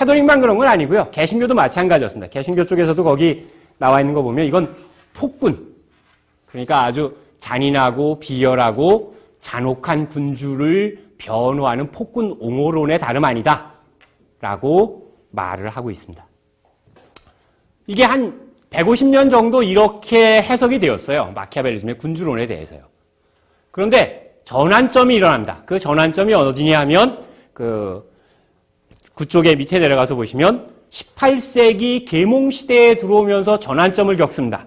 캐도릭만 그런 건 아니고요. 개신교도 마찬가지였습니다. 개신교 쪽에서도 거기 나와 있는 거 보면 이건 폭군, 그러니까 아주 잔인하고 비열하고 잔혹한 군주를 변호하는 폭군 옹호론의 다름 아니다 라고 말을 하고 있습니다. 이게 한 150년 정도 이렇게 해석이 되었어요. 마키아벨리즘의 군주론에 대해서요. 그런데 전환점이 일어납니다. 그 전환점이 어디냐 하면 그쪽에 밑에 내려가서 보시면 18세기 계몽시대에 들어오면서 전환점을 겪습니다.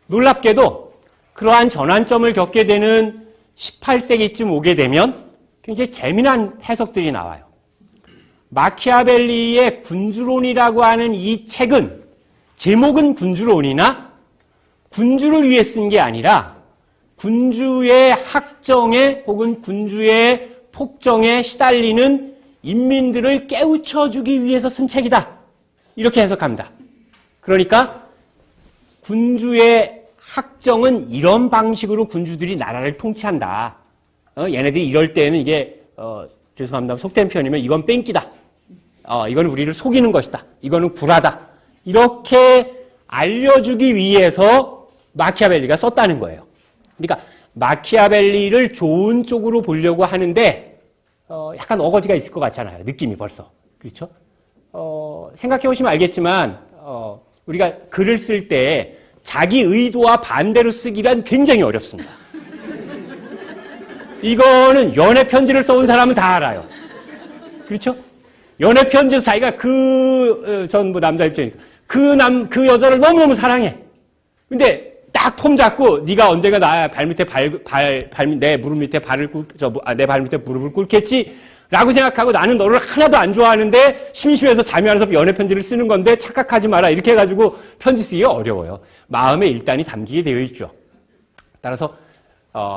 놀랍게도 그러한 전환점을 겪게 되는 18세기쯤 오게 되면 굉장히 재미난 해석들이 나와요. 마키아벨리의 군주론이라고 하는 이 책은 제목은 군주론이나 군주를 위해 쓴 게 아니라 군주의 학정에 혹은 군주의 폭정에 시달리는 인민들을 깨우쳐주기 위해서 쓴 책이다. 이렇게 해석합니다. 그러니까 군주의 학정은 이런 방식으로 군주들이 나라를 통치한다. 얘네들이 이럴 때는 이게 죄송합니다. 속된 표현이면 이건 뺑기다. 이건 우리를 속이는 것이다. 이거는 구라다. 이렇게 알려주기 위해서 마키아벨리가 썼다는 거예요. 그러니까 마키아벨리를 좋은 쪽으로 보려고 하는데 약간 어거지가 있을 것 같잖아요. 느낌이 벌써. 그렇죠? 생각해 보시면 알겠지만 우리가 글을 쓸 때 자기 의도와 반대로 쓰기란 굉장히 어렵습니다. 이거는 연애 편지를 써온 사람은 다 알아요. 그렇죠? 연애 편지에서 자기가 전 남자 입장이니까 그 여자를 너무너무 사랑해. 근데 딱 폼 잡고 네가 언젠가 나 발 밑에 내 무릎 밑에 내 발 밑에 무릎을 꿇겠지 라고 생각하고 나는 너를 하나도 안 좋아하는데 심심해서 잠이 안 와서 연애 편지를 쓰는 건데 착각하지 마라 이렇게 해가지고 편지 쓰기가 어려워요. 마음에 일단이 담기게 되어 있죠. 따라서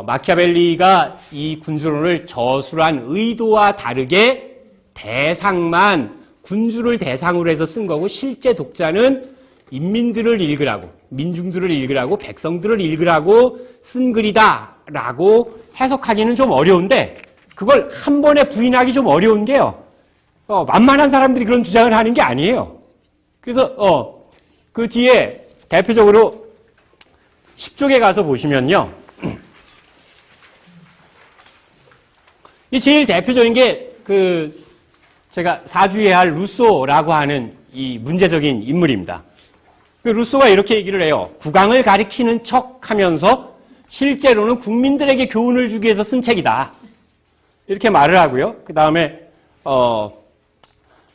마키아벨리가 이 군주론을 저술한 의도와 다르게 대상만 군주를 대상으로 해서 쓴 거고 실제 독자는 인민들을 읽으라고, 민중들을 읽으라고, 백성들을 읽으라고 쓴 글이다라고 해석하기는 좀 어려운데 그걸 한 번에 부인하기 좀 어려운 게요. 만만한 사람들이 그런 주장을 하는 게 아니에요. 그래서 그 뒤에 대표적으로 10쪽에 가서 보시면요. 이 제일 대표적인 게 제가 사주해야 할 루소라고 하는 이 문제적인 인물입니다. 루소가 이렇게 얘기를 해요. 국왕을 가리키는 척 하면서 실제로는 국민들에게 교훈을 주기 위해서 쓴 책이다. 이렇게 말을 하고요. 그 다음에,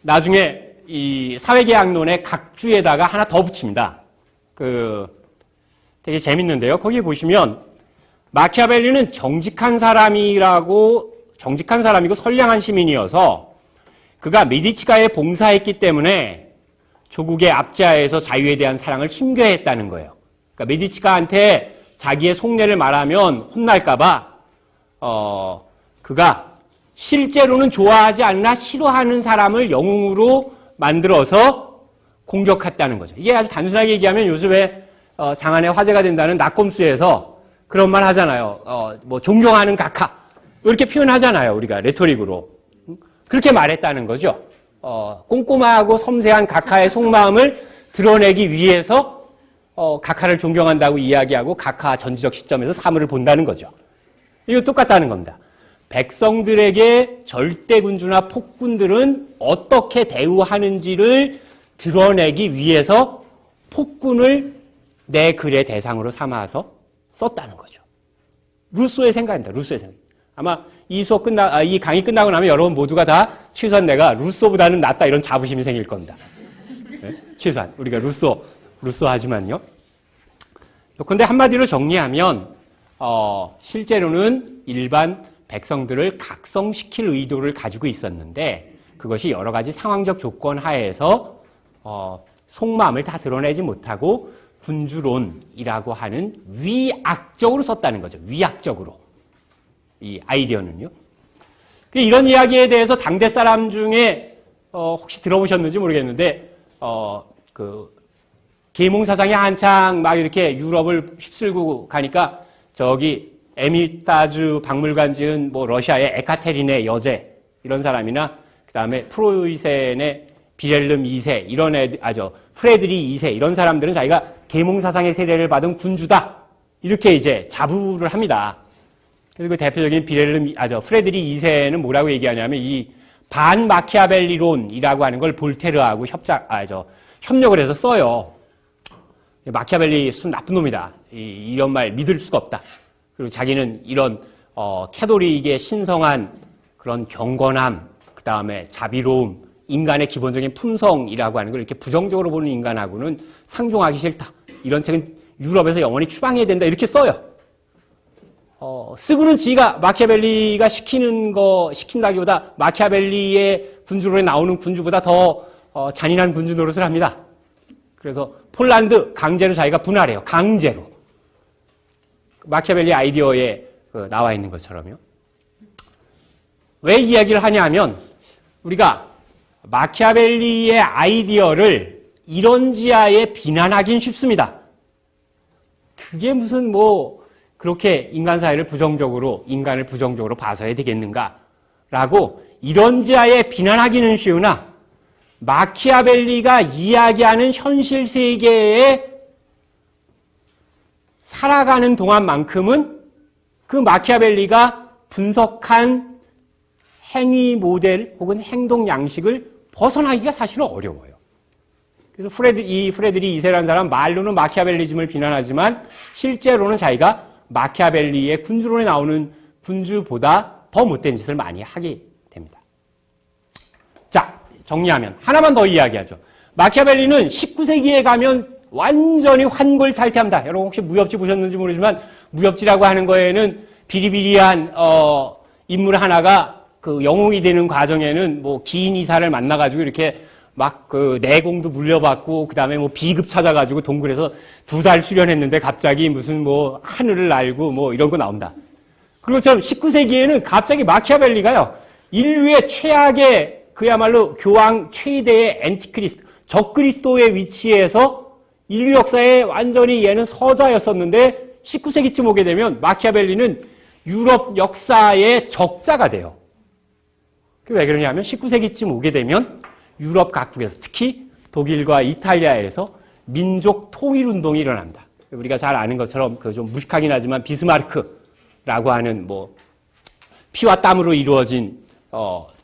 나중에 이 사회계약론의 각주에다가 하나 더 붙입니다. 되게 재밌는데요. 거기 보시면 마키아벨리는 정직한 사람이고 선량한 시민이어서 그가 메디치가에 봉사했기 때문에 조국의 압제하에서 자유에 대한 사랑을 숨겨야 했다는 거예요. 그러니까 메디치가한테 자기의 속내를 말하면 혼날까봐 그가 실제로는 좋아하지 않으나 싫어하는 사람을 영웅으로 만들어서 공격했다는 거죠. 이게 아주 단순하게 얘기하면 요즘에 장안에 화제가 된다는 낙검수에서 그런 말 하잖아요. 존경하는 각하 이렇게 표현하잖아요. 우리가 레토릭으로. 그렇게 말했다는 거죠. 꼼꼼하고 섬세한 각하의 속마음을 드러내기 위해서 각하를 존경한다고 이야기하고 각하 전지적 시점에서 사물을 본다는 거죠. 이거 똑같다는 겁니다. 백성들에게 절대군주나 폭군들은 어떻게 대우하는지를 드러내기 위해서 폭군을 내 글의 대상으로 삼아서 썼다는 거죠. 루소의 생각입니다. 루소의 생각. 아마 이 강의 끝나고 나면 여러분 모두가 다 최소한 내가 루소보다는 낫다 이런 자부심이 생길 겁니다. 네? 최소한 우리가 루소 하지만요. 근데 한마디로 정리하면 실제로는 일반 백성들을 각성시킬 의도를 가지고 있었는데 그것이 여러 가지 상황적 조건 하에서 속마음을 다 드러내지 못하고 군주론이라고 하는 위악적으로 썼다는 거죠. 위악적으로. 이 아이디어는요. 이런 이야기에 대해서 당대 사람 중에 혹시 들어보셨는지 모르겠는데 계몽 사상이 한창 막 이렇게 유럽을 휩쓸고 가니까 저기 에미타주 박물관 지은 러시아의 에카테린의 여제 이런 사람이나 그다음에 프로이센의 비렐름 2세, 이런 프레드리 2세, 이런 사람들은 자기가 계몽사상의 세례를 받은 군주다. 이렇게 이제 자부를 합니다. 그래서 그 대표적인 프레드리 2세는 뭐라고 얘기하냐면 이 반마키아벨리론이라고 하는 걸 볼테르하고 협력을 해서 써요. 마키아벨리 순 나쁜 놈이다. 이런 말 믿을 수가 없다. 그리고 자기는 이런 캐톨릭의 신성한 그런 경건함, 그 다음에 자비로움, 인간의 기본적인 품성이라고 하는 걸 이렇게 부정적으로 보는 인간하고는 상종하기 싫다. 이런 책은 유럽에서 영원히 추방해야 된다. 이렇게 써요. 쓰고는 지가 마키아벨리가 시킨다기보다 마키아벨리의 군주로에 나오는 군주보다 더 잔인한 군주 노릇을 합니다. 그래서 폴란드 강제로 자기가 분할해요. 강제로. 마키아벨리 아이디어에 나와 있는 것처럼요. 왜 이야기를 하냐면 우리가 마키아벨리의 아이디어를 이런지하에 비난하긴 쉽습니다. 그게 무슨 그렇게 인간을 부정적으로 봐서야 되겠는가라고 이런지하에 비난하기는 쉬우나 마키아벨리가 이야기하는 현실 세계에 살아가는 동안만큼은 그 마키아벨리가 분석한 행위 모델 혹은 행동 양식을 벗어나기가 사실은 어려워요. 그래서 프레드리 2세라는 사람 말로는 마키아벨리즘을 비난하지만 실제로는 자기가 마키아벨리의 군주론에 나오는 군주보다 더 못된 짓을 많이 하게 됩니다. 자, 정리하면 하나만 더 이야기하죠. 마키아벨리는 19세기에 가면 완전히 환골탈태합니다. 여러분 혹시 무협지 보셨는지 모르지만 무협지라고 하는 거에는 비리비리한 인물 하나가 그 영웅이 되는 과정에는 기인 이사를 만나가지고 이렇게 막 내공도 물려받고 그다음에 비급 찾아가지고 동굴에서 2달 수련했는데 갑자기 무슨 하늘을 날고 이런 거 나온다. 그것처럼 19세기에는 갑자기 마키아벨리가요 인류의 최악의 그야말로 교황 최대의 엔티크리스토 적그리스도의 위치에서 인류 역사에 완전히 얘는 서자였었는데 19세기쯤 오게 되면 마키아벨리는 유럽 역사의 적자가 돼요. 왜 그러냐면 19세기쯤 오게 되면 유럽 각국에서 특히 독일과 이탈리아에서 민족 통일 운동이 일어납니다. 우리가 잘 아는 것처럼 좀 무식하긴 하지만 비스마르크라고 하는 피와 땀으로 이루어진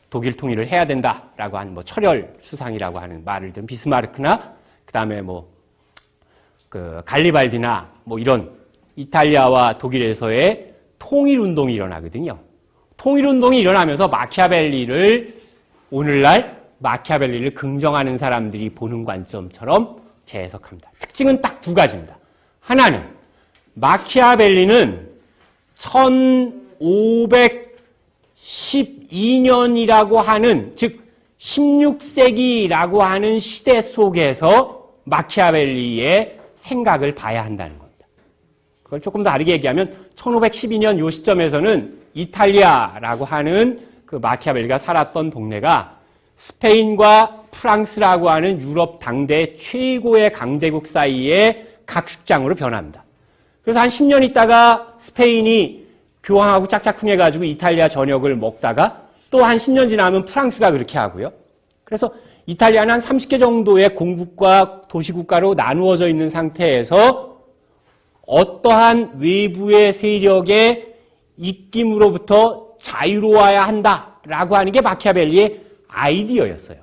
독일 통일을 해야 된다라고 하는 철혈 수상이라고 하는 말을 든 비스마르크나 그다음에 갈리발디나 이런 이탈리아와 독일에서의 통일 운동이 일어나거든요. 통일운동이 일어나면서 오늘날 마키아벨리를 긍정하는 사람들이 보는 관점처럼 재해석합니다. 특징은 딱 2가지입니다. 하나는 마키아벨리는 1512년이라고 하는, 즉 16세기라고 하는 시대 속에서 마키아벨리의 생각을 봐야 한다는 겁니다. 그걸 조금 더 다르게 얘기하면 1512년 요 시점에서는 이탈리아라고 하는 그 마키아벨리가 살았던 동네가 스페인과 프랑스라고 하는 유럽 당대 최고의 강대국 사이의 각축장으로 변합니다. 그래서 한 10년 있다가 스페인이 교황하고 짝짝꿍해가지고 이탈리아 전역을 먹다가 또 한 10년 지나면 프랑스가 그렇게 하고요. 그래서 이탈리아는 한 30개 정도의 공국과 도시국가로 나누어져 있는 상태에서 어떠한 외부의 세력의 입김으로부터 자유로워야 한다라고 하는 게 마키아벨리의 아이디어였어요.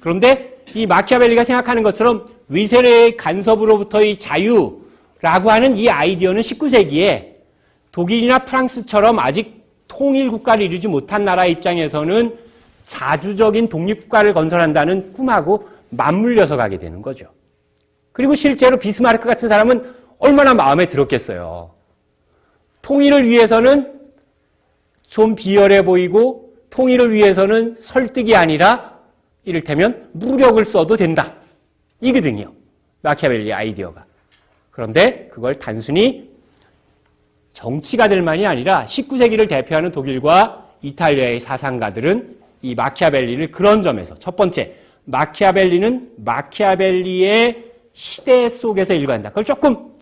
그런데 이 마키아벨리가 생각하는 것처럼 위세의 간섭으로부터의 자유라고 하는 이 아이디어는 19세기에 독일이나 프랑스처럼 아직 통일 국가를 이루지 못한 나라 입장에서는 자주적인 독립국가를 건설한다는 꿈하고 맞물려서 가게 되는 거죠. 그리고 실제로 비스마르크 같은 사람은 얼마나 마음에 들었겠어요. 통일을 위해서는 좀 비열해 보이고 통일을 위해서는 설득이 아니라 이를테면 무력을 써도 된다. 이거든요. 마키아벨리 아이디어가. 그런데 그걸 단순히 정치가 될 만이 아니라 19세기를 대표하는 독일과 이탈리아의 사상가들은 이 마키아벨리를 그런 점에서 첫 번째, 마키아벨리는 마키아벨리의 시대 속에서 일관한다. 그걸 조금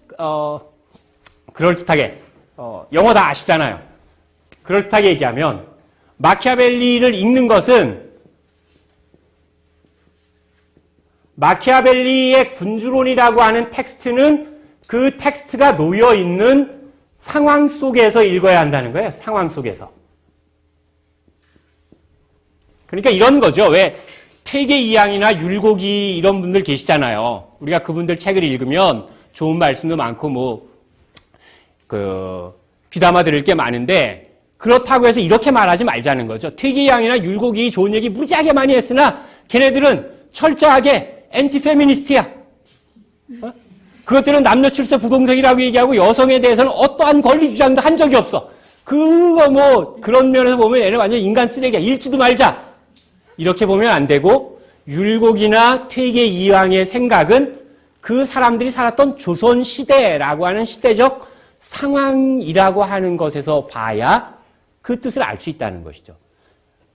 그럴듯하게 영어 다 아시잖아요. 그럴듯하게 얘기하면 마키아벨리를 읽는 것은 마키아벨리의 군주론이라고 하는 텍스트는 그 텍스트가 놓여 있는 상황 속에서 읽어야 한다는 거예요. 상황 속에서. 그러니까 이런 거죠. 왜 퇴계 이양이나 율곡이 이런 분들 계시잖아요. 우리가 그분들 책을 읽으면 좋은 말씀도 많고 귀담아 들을 게 많은데 그렇다고 해서 이렇게 말하지 말자는 거죠. 퇴계 이양이나 율곡이 좋은 얘기 무지하게 많이 했으나 걔네들은 철저하게 엔티페미니스트야. 그것들은 남녀 출세 부동성이라고 얘기하고 여성에 대해서는 어떠한 권리 주장도 한 적이 없어. 그런 면에서 보면 얘는 완전 인간 쓰레기야. 읽지도 말자. 이렇게 보면 안 되고 율곡이나 퇴계 이황의 생각은 그 사람들이 살았던 조선 시대라고 하는 시대적 상황이라고 하는 것에서 봐야 그 뜻을 알 수 있다는 것이죠.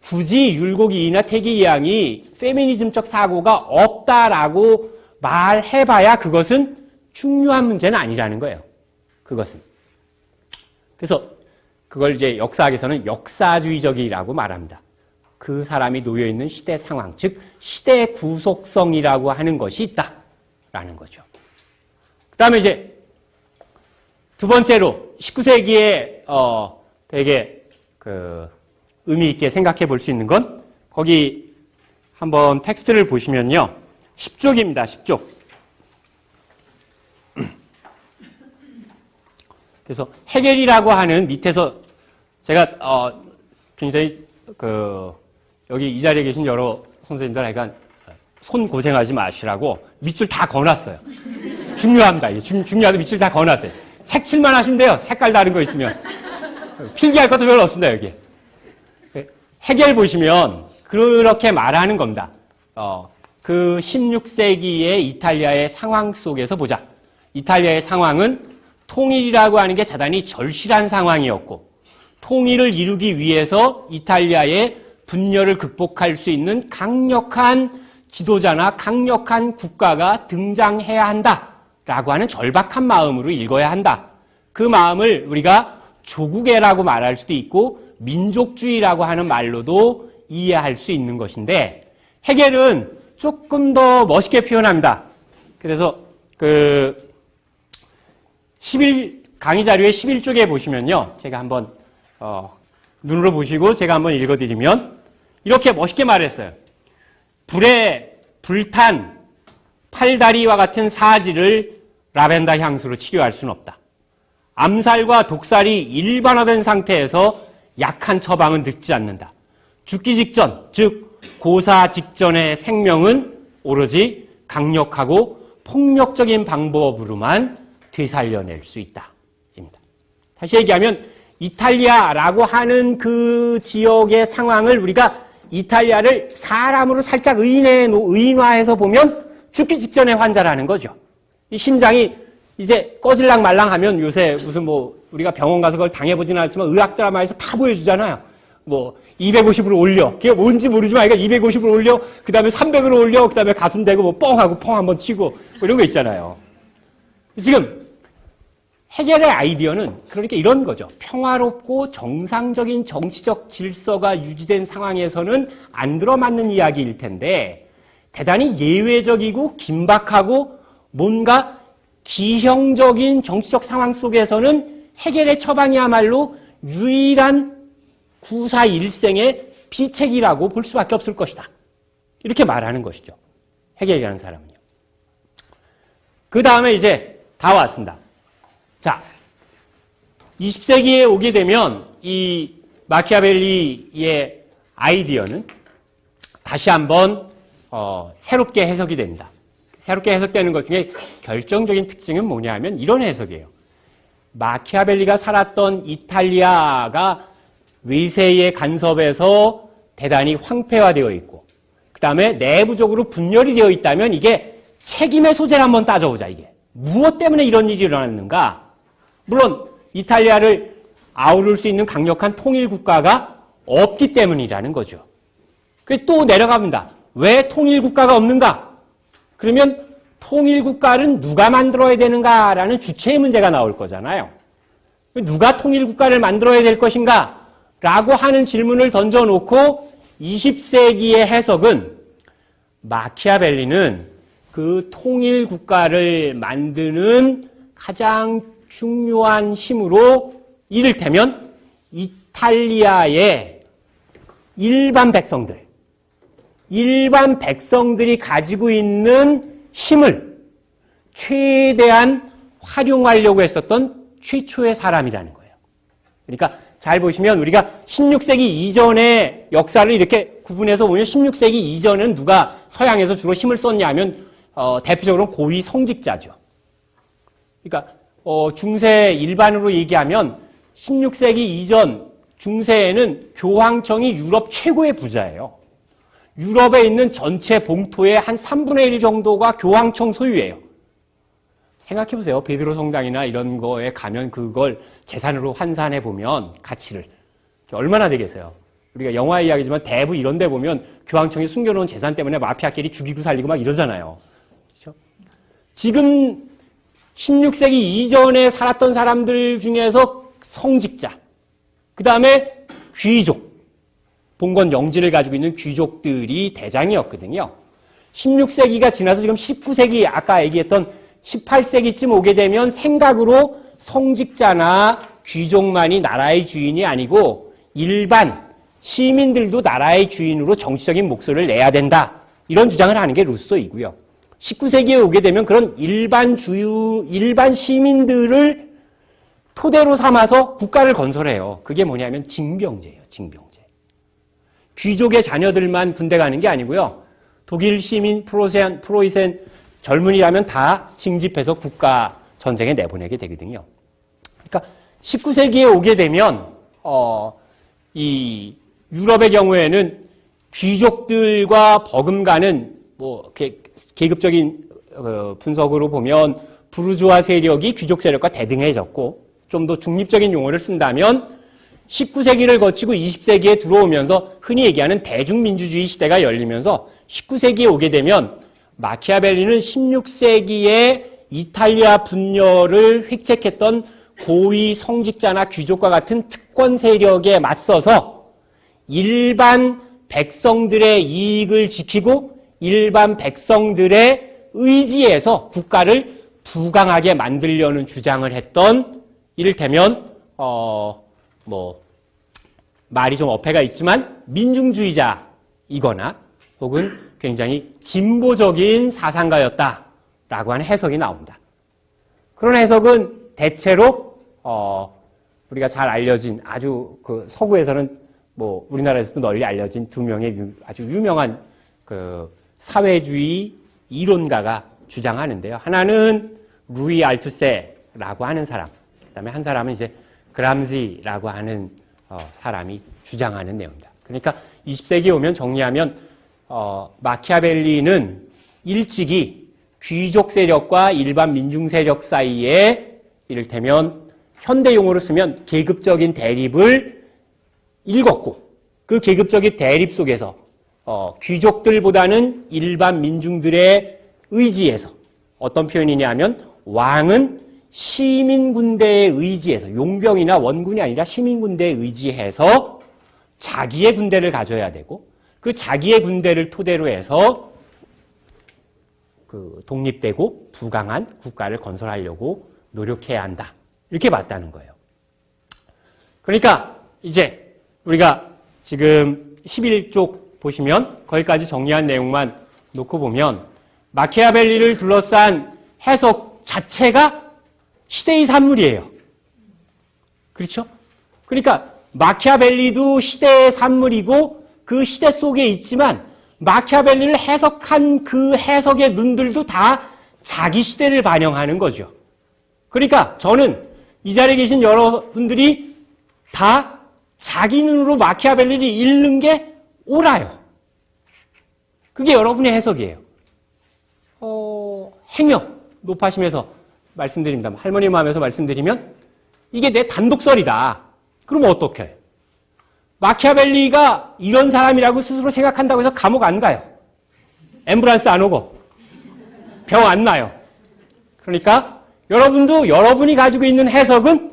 굳이 율곡이나 퇴계 이황이 페미니즘적 사고가 없다라고 말해봐야 그것은 중요한 문제는 아니라는 거예요. 그것은. 그래서 그걸 이제 역사학에서는 역사주의적이라고 말합니다. 그 사람이 놓여있는 시대 상황, 즉 시대 구속성이라고 하는 것이 있다라는 거죠. 그 다음에 이제 두 번째로 19세기에 되게 의미 있게 생각해 볼 수 있는 건 거기 한번 텍스트를 보시면요. 10쪽입니다. 10쪽. 그래서 헤겔이라고 하는 밑에서 제가 굉장히 여기 이 자리에 계신 여러 선생님들 하여간 손 고생하지 마시라고 밑줄 다 거놨어요. 중요합니다. 중요하게 밑줄 다 거놨어요. 색칠만 하시면 돼요. 색깔 다른 거 있으면. 필기할 것도 별로 없습니다. 여기. 헤겔 보시면 그렇게 말하는 겁니다. 그 16세기의 이탈리아의 상황 속에서 보자. 이탈리아의 상황은 통일이라고 하는 게 대단히 절실한 상황이었고 통일을 이루기 위해서 이탈리아의 분열을 극복할 수 있는 강력한 지도자나 강력한 국가가 등장해야 한다라고 하는 절박한 마음으로 읽어야 한다. 그 마음을 우리가 조국애라고 말할 수도 있고 민족주의라고 하는 말로도 이해할 수 있는 것인데 헤겔은 조금 더 멋있게 표현합니다. 그래서 강의 자료의 11쪽에 보시면요. 제가 한번 눈으로 보시고 제가 한번 읽어드리면 이렇게 멋있게 말했어요. 불에 불탄 팔다리와 같은 사지를 라벤더 향수로 치료할 수는 없다. 암살과 독살이 일반화된 상태에서 약한 처방은 듣지 않는다. 죽기 직전, 즉 고사 직전의 생명은 오로지 강력하고 폭력적인 방법으로만 되살려낼 수 있다. 입니다. 다시 얘기하면 이탈리아라고 하는 그 지역의 상황을 우리가 이탈리아를 사람으로 살짝 의인화해서 보면 죽기 직전의 환자라는 거죠. 이 심장이 이제 꺼질랑 말랑 하면 요새 무슨 우리가 병원 가서 그걸 당해보지는 않았지만 의학 드라마에서 다 보여주잖아요. 250으로 올려. 그게 뭔지 모르지만 250으로 올려. 그 다음에 300으로 올려. 그 다음에 가슴 대고 뻥 하고 펑 한번 치고 이런 거 있잖아요. 지금 헤겔의 아이디어는 그러니까 이런 거죠. 평화롭고 정상적인 정치적 질서가 유지된 상황에서는 안 들어맞는 이야기일 텐데 대단히 예외적이고 긴박하고 뭔가 기형적인 정치적 상황 속에서는 헤겔의 처방이야말로 유일한 구사 일생의 비책이라고 볼 수밖에 없을 것이다. 이렇게 말하는 것이죠. 헤겔이라는 사람은요. 그 다음에 이제 다 왔습니다. 자, 20세기에 오게 되면 이 마키아벨리의 아이디어는 다시 한번 새롭게 해석이 됩니다. 새롭게 해석되는 것 중에 결정적인 특징은 뭐냐면 이런 해석이에요. 마키아벨리가 살았던 이탈리아가 외세의 간섭에서 대단히 황폐화되어 있고 그 다음에 내부적으로 분열이 되어 있다면 이게 책임의 소재를 한번 따져보자. 이게 무엇 때문에 이런 일이 일어났는가. 물론 이탈리아를 아우를 수 있는 강력한 통일국가가 없기 때문이라는 거죠. 또 내려갑니다. 왜 통일국가가 없는가? 그러면 통일국가는 누가 만들어야 되는가라는 주체의 문제가 나올 거잖아요. 누가 통일국가를 만들어야 될 것인가? 라고 하는 질문을 던져놓고 20세기의 해석은 마키아벨리는 그 통일 국가를 만드는 가장 중요한 힘으로 이를테면 이탈리아의 일반 백성들이 가지고 있는 힘을 최대한 활용하려고 했었던 최초의 사람이라는 거예요. 그러니까 잘 보시면 우리가 16세기 이전의 역사를 이렇게 구분해서 보면 16세기 이전은 누가 서양에서 주로 힘을 썼냐 하면 대표적으로 고위 성직자죠. 그러니까 중세 일반으로 얘기하면 16세기 이전 중세에는 교황청이 유럽 최고의 부자예요. 유럽에 있는 전체 봉토의 한 3분의 1 정도가 교황청 소유예요. 생각해보세요. 베드로 성당이나 이런 거에 가면 그걸 재산으로 환산해 보면 가치를 얼마나 되겠어요. 우리가 영화 이야기지만 대부 이런 데 보면 교황청이 숨겨놓은 재산 때문에 마피아끼리 죽이고 살리고 막 이러잖아요. 그렇죠? 지금 16세기 이전에 살았던 사람들 중에서 성직자, 그 다음에 귀족, 봉건 영지를 가지고 있는 귀족들이 대장이었거든요. 16세기가 지나서 지금 19세기 아까 얘기했던 18세기쯤 오게 되면 생각으로 성직자나 귀족만이 나라의 주인이 아니고 일반 시민들도 나라의 주인으로 정치적인 목소리를 내야 된다. 이런 주장을 하는 게 루소이고요. 19세기에 오게 되면 그런 일반 시민들을 토대로 삼아서 국가를 건설해요. 그게 뭐냐면 징병제예요. 징병제. 귀족의 자녀들만 군대 가는 게 아니고요. 독일 시민 프로이센 젊은이라면 다 징집해서 국가 전쟁에 내보내게 되거든요. 그러니까 19세기에 오게 되면 이 유럽의 경우에는 귀족들과 버금가는 뭐 계급적인 분석으로 보면 부르주아 세력이 귀족 세력과 대등해졌고 좀 더 중립적인 용어를 쓴다면 19세기를 거치고 20세기에 들어오면서 흔히 얘기하는 대중민주주의 시대가 열리면서 19세기에 오게 되면 마키아벨리는 16세기에 이탈리아 분열을 획책했던 고위 성직자나 귀족과 같은 특권 세력에 맞서서 일반 백성들의 이익을 지키고 일반 백성들의 의지에서 국가를 부강하게 만들려는 주장을 했던 이를테면 말이 좀 어폐가 있지만 민중주의자이거나 혹은 굉장히 진보적인 사상가였다라고 하는 해석이 나옵니다. 그런 해석은 대체로 우리가 잘 알려진 아주 그 서구에서는 뭐 우리나라에서도 널리 알려진 두 명의 아주 유명한 그 사회주의 이론가가 주장하는데요. 하나는 루이 알투세라고 하는 사람, 그다음에 한 사람은 이제 그람지라고 하는 사람이 주장하는 내용입니다. 그러니까 20세기에 오면 정리하면 마키아벨리는 일찍이 귀족 세력과 일반 민중 세력 사이에 이를테면 현대 용어로 쓰면 계급적인 대립을 읽었고 그 계급적인 대립 속에서 귀족들보다는 일반 민중들의 의지에서 어떤 표현이냐 하면 왕은 시민군대의 의지에서 용병이나 원군이 아니라 시민군대에 의지해서 자기의 군대를 가져야 되고 그 자기의 군대를 토대로 해서 그 독립되고 부강한 국가를 건설하려고 노력해야 한다. 이렇게 봤다는 거예요. 그러니까 이제 우리가 지금 11쪽 보시면 거기까지 정리한 내용만 놓고 보면 마키아벨리를 둘러싼 해석 자체가 시대의 산물이에요. 그렇죠? 그러니까 마키아벨리도 시대의 산물이고 그 시대 속에 있지만 마키아벨리를 해석한 그 해석의 눈들도 다 자기 시대를 반영하는 거죠. 그러니까 저는 이 자리에 계신 여러분들이 다 자기 눈으로 마키아벨리를 읽는 게 옳아요. 그게 여러분의 해석이에요. 행여 높아심에서 말씀드립니다. 할머니 마음에서 말씀드리면 이게 내 단독설이다. 그러면 어떡해? 마키아벨리가 이런 사람이라고 스스로 생각한다고 해서 감옥 안 가요. 앰뷸런스 안 오고 병 안 나요. 그러니까 여러분도 여러분이 가지고 있는 해석은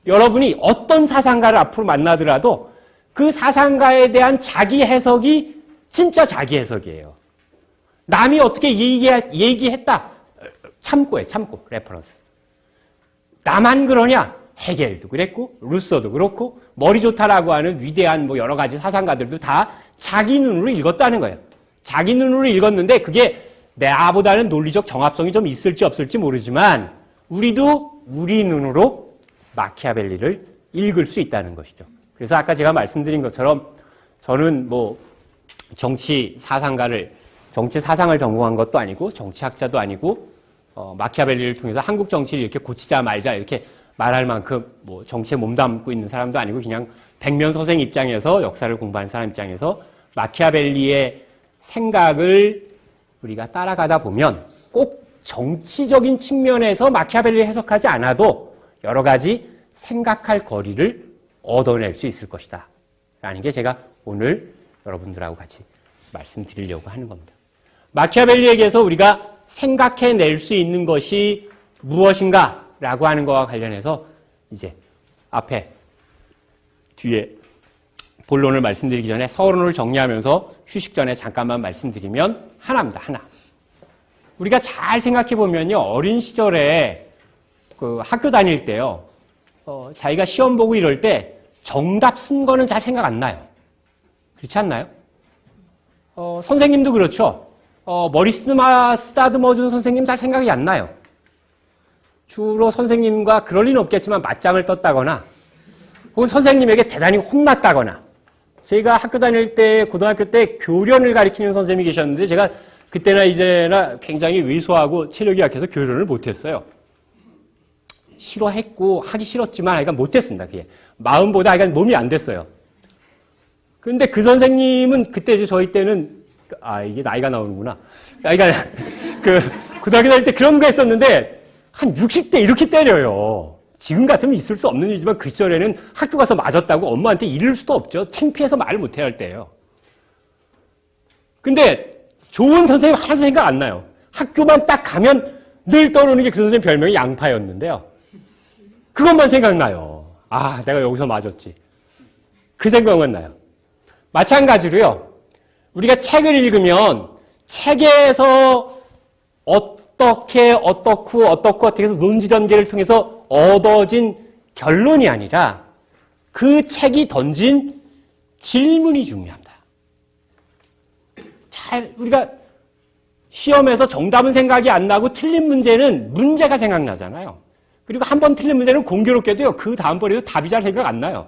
여러분이 어떤 사상가를 앞으로 만나더라도 그 사상가에 대한 자기 해석이 진짜 자기 해석이에요. 남이 어떻게 얘기했다. 참고해, 참고. 레퍼런스. 나만 그러냐? 헤겔도 그랬고, 루소도 그렇고, 머리 좋다라고 하는 위대한 뭐 여러 가지 사상가들도 다 자기 눈으로 읽었다는 거예요. 자기 눈으로 읽었는데 그게 나보다는 논리적 정합성이 좀 있을지 없을지 모르지만 우리도 우리 눈으로 마키아벨리를 읽을 수 있다는 것이죠. 그래서 아까 제가 말씀드린 것처럼 저는 뭐 정치 사상을 전공한 것도 아니고 정치학자도 아니고 마키아벨리를 통해서 한국 정치를 이렇게 고치자 말자 이렇게 말할 만큼 뭐 정치에 몸담고 있는 사람도 아니고 그냥 백면 선생 입장에서 역사를 공부한 사람 입장에서 마키아벨리의 생각을 우리가 따라가다 보면 꼭 정치적인 측면에서 마키아벨리를 해석하지 않아도 여러 가지 생각할 거리를 얻어낼 수 있을 것이다 라는 게 제가 오늘 여러분들하고 같이 말씀드리려고 하는 겁니다. 마키아벨리에게서 우리가 생각해낼 수 있는 것이 무엇인가 라고 하는 것과 관련해서 이제 뒤에 본론을 말씀드리기 전에 서론을 정리하면서 휴식 전에 잠깐만 말씀드리면 하나입니다. 하나. 우리가 잘 생각해 보면요. 어린 시절에 그 학교 다닐 때요. 자기가 시험 보고 이럴 때 정답 쓴 거는 잘 생각 안 나요. 그렇지 않나요? 선생님도 그렇죠. 머리 쓰다듬어 준 선생님 잘 생각이 안 나요. 주로 선생님과 그럴 리는 없겠지만 맞짱을 떴다거나 혹은 선생님에게 대단히 혼났다거나 제가 학교 다닐 때 고등학교 때 교련을 가르치는 선생님이 계셨는데 제가 그때나 이제나 굉장히 왜소하고 체력이 약해서 교련을 못했어요. 싫어했고 하기 싫었지만 하여간 못했습니다. 그게 마음보다 하여간 몸이 안 됐어요. 그런데 그 선생님은 그때 저희 때는 이게 나이가 나오는구나. 그러니까 고등학교 다닐 때 그런 거 했었는데 한 60대 이렇게 때려요. 지금 같으면 있을 수 없는 일이지만 그 시절에는 학교 가서 맞았다고 엄마한테 이를 수도 없죠. 창피해서 말을 못해야 할 때예요. 근데 좋은 선생님 하나도 생각 안 나요. 학교만 딱 가면 늘 떠오르는 게 그 선생님 별명이 양파였는데요. 그것만 생각나요. 내가 여기서 맞았지. 그 생각만 나요. 마찬가지로요. 우리가 책을 읽으면 책에서 어떻게 해서 논지전개를 통해서 얻어진 결론이 아니라 그 책이 던진 질문이 중요합니다. 우리가 시험에서 정답은 생각이 안 나고 틀린 문제는 문제가 생각나잖아요. 그리고 한 번 틀린 문제는 공교롭게도요. 그 다음번에도 답이 잘 생각 안 나요.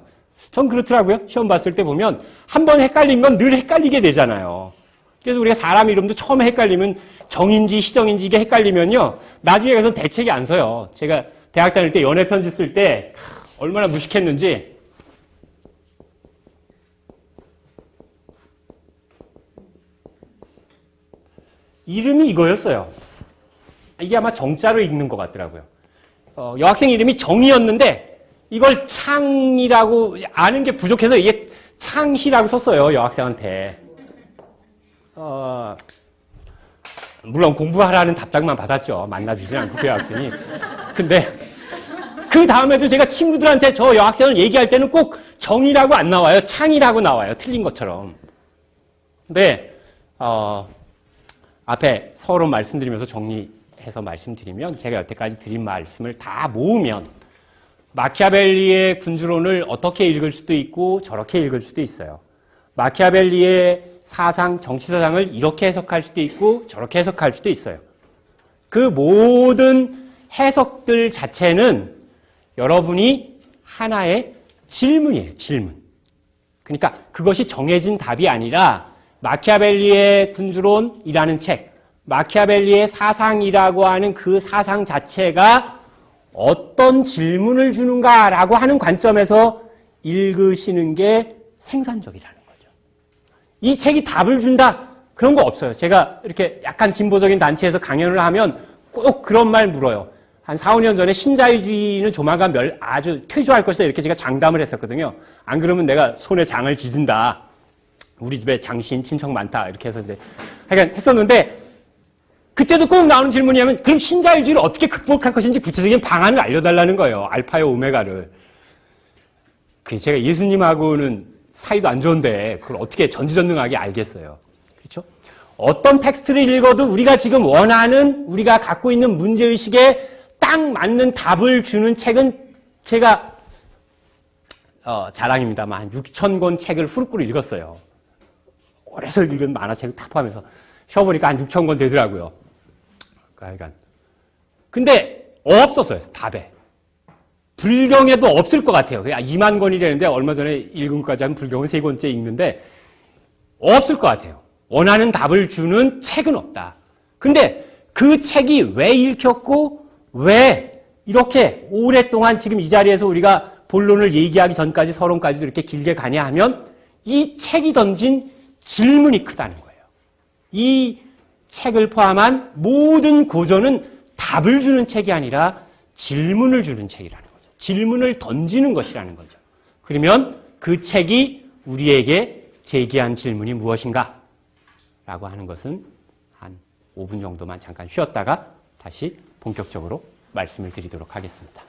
전 그렇더라고요. 시험 봤을 때 보면 한 번 헷갈린 건 늘 헷갈리게 되잖아요. 그래서 우리가 사람 이름도 처음에 헷갈리면 정인지 희정인지 이게 헷갈리면요. 나중에 가서 대책이 안 서요. 제가 대학 다닐 때 연애 편지 쓸 때 얼마나 무식했는지 이름이 이거였어요. 이게 아마 정자로 읽는 것 같더라고요. 여학생 이름이 정이었는데 이걸 창이라고 아는 게 부족해서 이게 창희라고 썼어요. 여학생한테. 물론 공부하라는 답장만 받았죠. 만나주지 않고 그 여학생이. 근데 그 다음에도 제가 친구들한테 저 여학생을 얘기할 때는 꼭 정이라고 안 나와요. 창이라고 나와요. 틀린 것처럼. 근데 앞에 서론 말씀드리면서 정리해서 말씀드리면 제가 여태까지 드린 말씀을 다 모으면 마키아벨리의 군주론을 어떻게 읽을 수도 있고 저렇게 읽을 수도 있어요. 마키아벨리의 사상, 정치사상을 이렇게 해석할 수도 있고 저렇게 해석할 수도 있어요. 그 모든 해석들 자체는 여러분이 하나의 질문이에요. 질문. 그러니까 그것이 정해진 답이 아니라 마키아벨리의 군주론이라는 책, 마키아벨리의 사상이라고 하는 그 사상 자체가 어떤 질문을 주는가라고 하는 관점에서 읽으시는 게 생산적이라는 거죠. 이 책이 답을 준다? 그런 거 없어요. 제가 이렇게 약간 진보적인 단체에서 강연을 하면 꼭 그런 말 물어요. 한 4, 5년 전에 신자유주의는 조만간 아주 퇴조할 것이다 이렇게 제가 장담을 했었거든요. 안 그러면 내가 손에 장을 지진다. 우리 집에 장신 친척 많다 이렇게 해서 하여간 했었는데 그때도 꼭 나오는 질문이냐면 그럼 신자유주의를 어떻게 극복할 것인지 구체적인 방안을 알려달라는 거예요. 알파와 오메가를. 제가 예수님하고는 사이도 안 좋은데 그걸 어떻게 전지전능하게 알겠어요. 그렇죠? 어떤 텍스트를 읽어도 우리가 지금 원하는, 우리가 갖고 있는 문제의식에 딱 맞는 답을 주는 책은 제가 자랑입니다만 한 6,000권 책을 후루룩 읽었어요. 오래서 읽은 만화책을 다 포함해서 쉬어보니까 한 6,000권 되더라고요. 그러니까 근데 없었어요, 답에. 불경에도 없을 것 같아요. 2만 권이라는데 얼마 전에 읽은 것까지 하면 불경은 3권째 읽는데 없을 것 같아요. 원하는 답을 주는 책은 없다. 근데 그 책이 왜 읽혔고 왜 이렇게 오랫동안 지금 이 자리에서 우리가 본론을 얘기하기 전까지 서론까지도 이렇게 길게 가냐 하면 이 책이 던진 질문이 크다는 거예요. 이 책을 포함한 모든 고전은 답을 주는 책이 아니라 질문을 주는 책이라는 거죠. 질문을 던지는 것이라는 거죠. 그러면 그 책이 우리에게 제기한 질문이 무엇인가? 라고 하는 것은 한 5분 정도만 잠깐 쉬었다가 다시 본격적으로 말씀을 드리도록 하겠습니다.